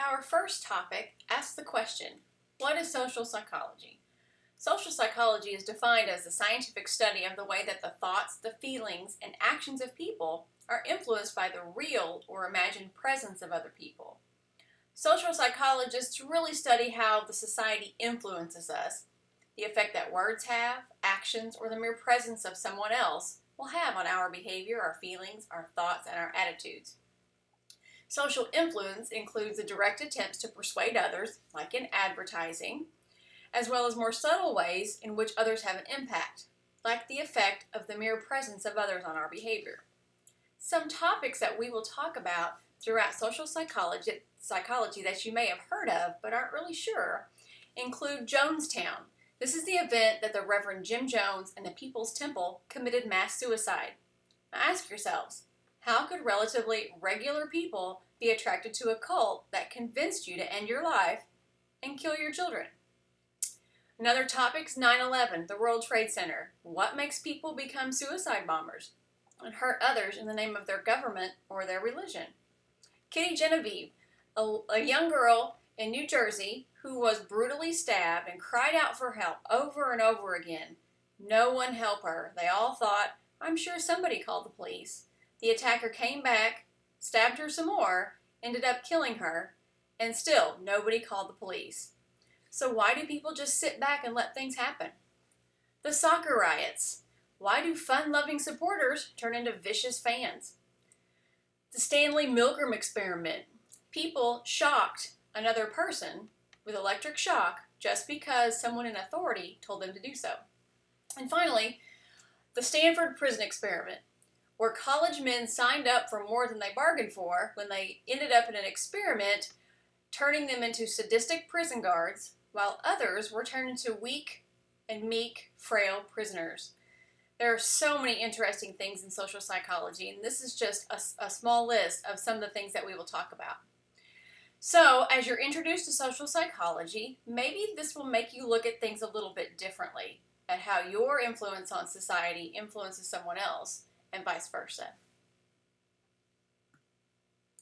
Our first topic asks the question, what is social psychology? Social psychology is defined as the scientific study of the way that the thoughts, the feelings, and actions of people are influenced by the real or imagined presence of other people. Social psychologists really study how the society influences us, the effect that words have, actions, or the mere presence of someone else will have on our behavior, our feelings, our thoughts, and our attitudes. Social influence includes the direct attempts to persuade others, like in advertising, as well as more subtle ways in which others have an impact, like the effect of the mere presence of others on our behavior. Some topics that we will talk about throughout social psychology that you may have heard of but aren't really sure include Jonestown. This is the event that the Reverend Jim Jones and the People's Temple committed mass suicide. Now ask yourselves, how could relatively regular people be attracted to a cult that convinced you to end your life and kill your children? Another topic is 9/11, the World Trade Center. What makes people become suicide bombers and hurt others in the name of their government or their religion? Kitty Genevieve, a young girl in New Jersey who was brutally stabbed and cried out for help over and over again. No one helped her. They all thought, I'm sure somebody called the police. The attacker came back, stabbed her some more, ended up killing her, and still nobody called the police. So why do people just sit back and let things happen? The Soccer Riots. Why do fun-loving supporters turn into vicious fans? The Stanley Milgram experiment. People shocked another person with electric shock just because someone in authority told them to do so. And finally, the Stanford prison experiment, where college men signed up for more than they bargained for when they ended up in an experiment turning them into sadistic prison guards, while others were turned into weak and meek, frail prisoners. There are so many interesting things in social psychology, and this is just a small list of some of the things that we will talk about. So, as you're introduced to social psychology, maybe this will make you look at things a little bit differently, at how your influence on society influences someone else, and vice versa.